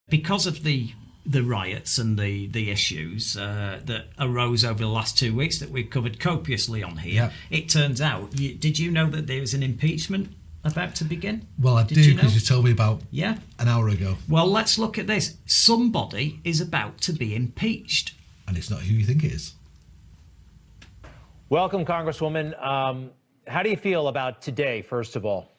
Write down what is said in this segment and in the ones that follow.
because of the riots and the issues that arose over the last 2 weeks that we've covered copiously on here, it turns out, did you know that there was an impeachment about to begin? Well, I do, because you told me about an hour ago. Well, let's look at this. Somebody is about to be impeached. And it's not who you think it is. Welcome, Congresswoman. How do you feel about today, first of all?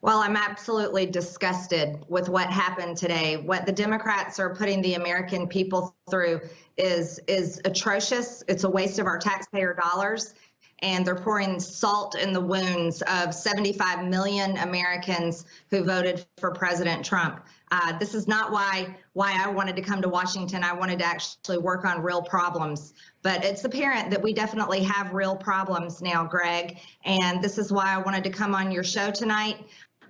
Well, I'm absolutely disgusted with what happened today. What the Democrats are putting the American people through is atrocious. It's a waste of our taxpayer dollars. And they're pouring salt in the wounds of 75 million Americans who voted for President Trump. This is not why I wanted to come to Washington. I wanted to actually work on real problems. But it's apparent that we definitely have real problems now, Greg. And this is why I wanted to come on your show tonight.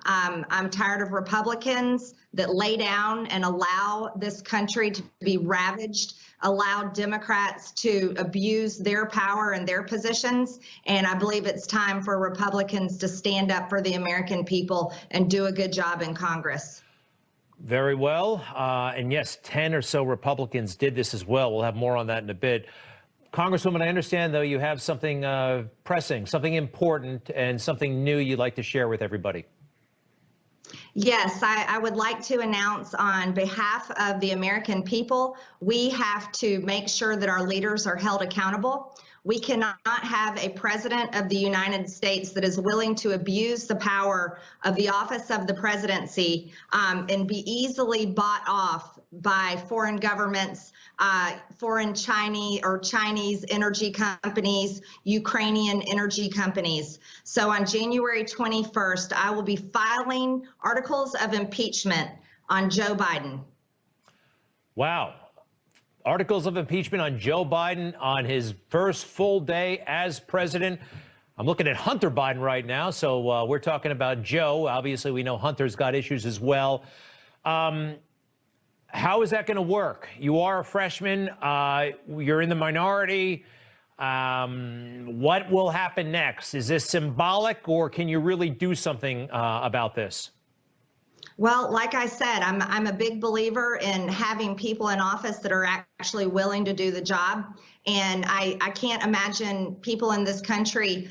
I'm tired of Republicans that lay down and allow this country to be ravaged, allow Democrats to abuse their power and their positions. And I believe it's time for Republicans to stand up for the American people and do a good job in Congress. Very well. And yes, 10 or so Republicans did this as well. We'll have more on that in a bit. Congresswoman, I understand, though, you have something pressing, something important, and something new you'd like to share with everybody. Yes, I would like to announce on behalf of the American people, we have to make sure that our leaders are held accountable. We cannot have a president of the United States that is willing to abuse the power of the office of the presidency and be easily bought off by foreign governments, foreign Chinese energy companies, Ukrainian energy companies. So on January 21st, I will be filing articles of impeachment on Joe Biden. Wow. Articles of impeachment on Joe Biden on his first full day as president. I'm looking at Hunter Biden right now, so we're talking about Joe. Obviously, we know Hunter's got issues as well. How is that going to work? You are a freshman. You're in the minority. What will happen next? Is this symbolic, or can you really do something about this? Well, like I said, I'm a big believer in having people in office that are actually willing to do the job. And I can't imagine people in this country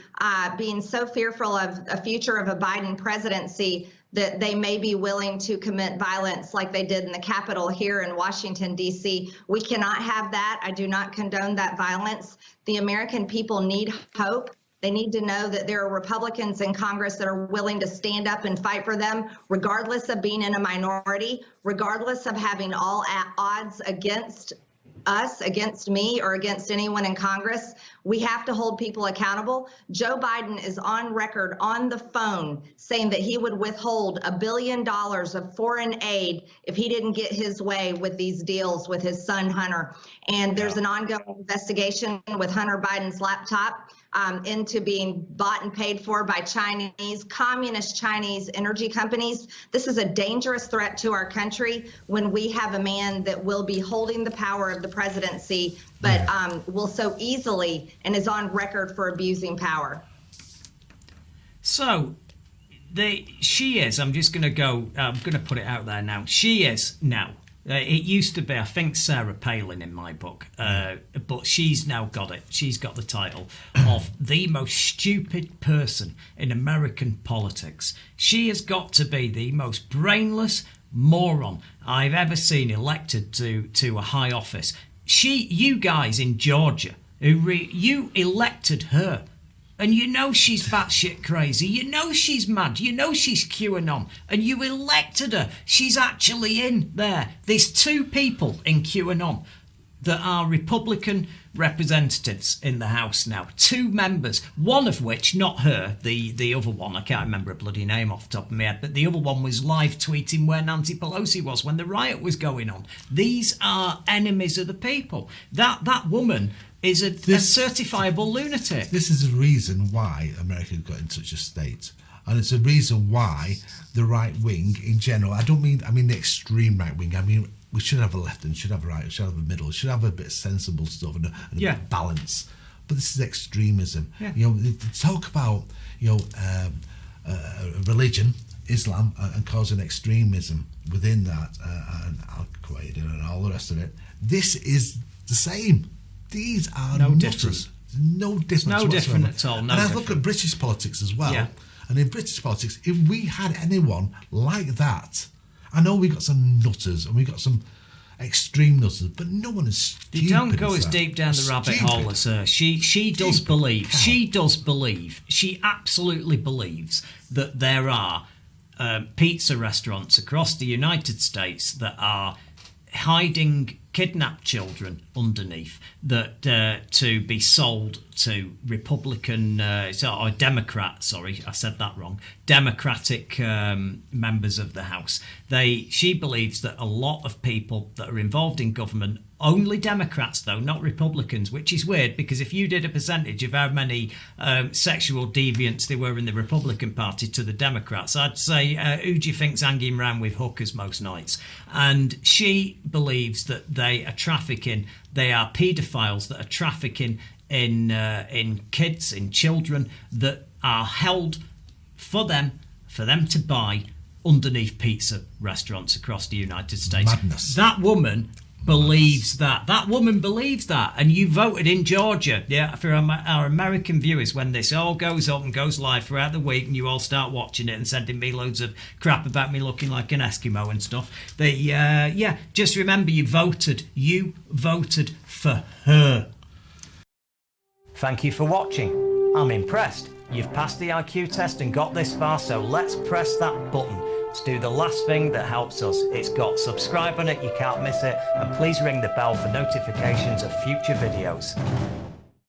being so fearful of a future of a Biden presidency that they may be willing to commit violence like they did in the Capitol here in Washington, D.C. We cannot have that. I do not condone that violence. The American people need hope. They need to know that there are Republicans in Congress that are willing to stand up and fight for them, regardless of being in a minority, regardless of having all odds against us, against me, or against anyone in Congress. We have to hold people accountable. Joe Biden is on record on the phone saying that he would withhold $1 billion of foreign aid if he didn't get his way with these deals with his son, Hunter. And there's an ongoing investigation with Hunter Biden's laptop into being bought and paid for by communist Chinese energy companies. This is a dangerous threat to our country when we have a man that will be holding the power of the presidency, but will so easily and is on record for abusing power. So she is, I'm just going to put it out there now. She is now. It used to be, I think, Sarah Palin in my book, but she's now got it. She's got the title of the most stupid person in American politics. She has got to be the most brainless moron I've ever seen elected to a high office. You guys in Georgia, you elected her. And you know she's batshit crazy. You know she's mad. You know she's QAnon. And you elected her. She's actually in there. There's two people in QAnon that are Republican representatives in the House now. Two members. One of which, not her, the other one, I can't remember her bloody name off the top of my head, but the other one was live tweeting where Nancy Pelosi was when the riot was going on. These are enemies of the people. That woman is a certifiable lunatic. This is the reason why America got in such a state. And it's a reason why the right wing in general, I mean the extreme right wing, I mean we should have a left and should have a right, we should have a middle, we should have a bit of sensible stuff and a bit of balance. But this is extremism. Yeah. You know, they talk about religion, Islam, and causing extremism within that, antiquated and all the rest of it. This is the same. These are no nutters. different. No difference. No different at all. No and I different. look at British politics as well. Yeah. And in British politics, if we had anyone like that, I know we got some nutters and we got some extreme nutters, but no one is stupid. You don't go as as that. deep down the rabbit Stupid. hole as her. She does Stupid. believe. How? She does believe. She absolutely believes that there are pizza restaurants across the United States that are hiding kidnapped children underneath that to be sold to Republican or Democrat, sorry, I said that wrong, Democratic members of the House. She believes that a lot of people that are involved in government, only Democrats though, not Republicans, which is weird because if you did a percentage of how many sexual deviants there were in the Republican Party to the Democrats, I'd say who do you think's hanging around with hookers most nights? And she believes that they are trafficking, they are paedophiles that are trafficking in kids, in children that are held for them to buy underneath pizza restaurants across the United States. Madness. That woman believes that. That woman believes that. And you voted in Georgia, yeah, for our American viewers when this all goes up and goes live throughout the week and you all start watching it and sending me loads of crap about me looking like an Eskimo and stuff. Just remember you voted. You voted for her. Thank you for watching. I'm impressed. You've passed the IQ test and got this far, so let's press that button. Let's do the last thing that helps us. It's got subscribe on it, you can't miss it, and please ring the bell for notifications of future videos.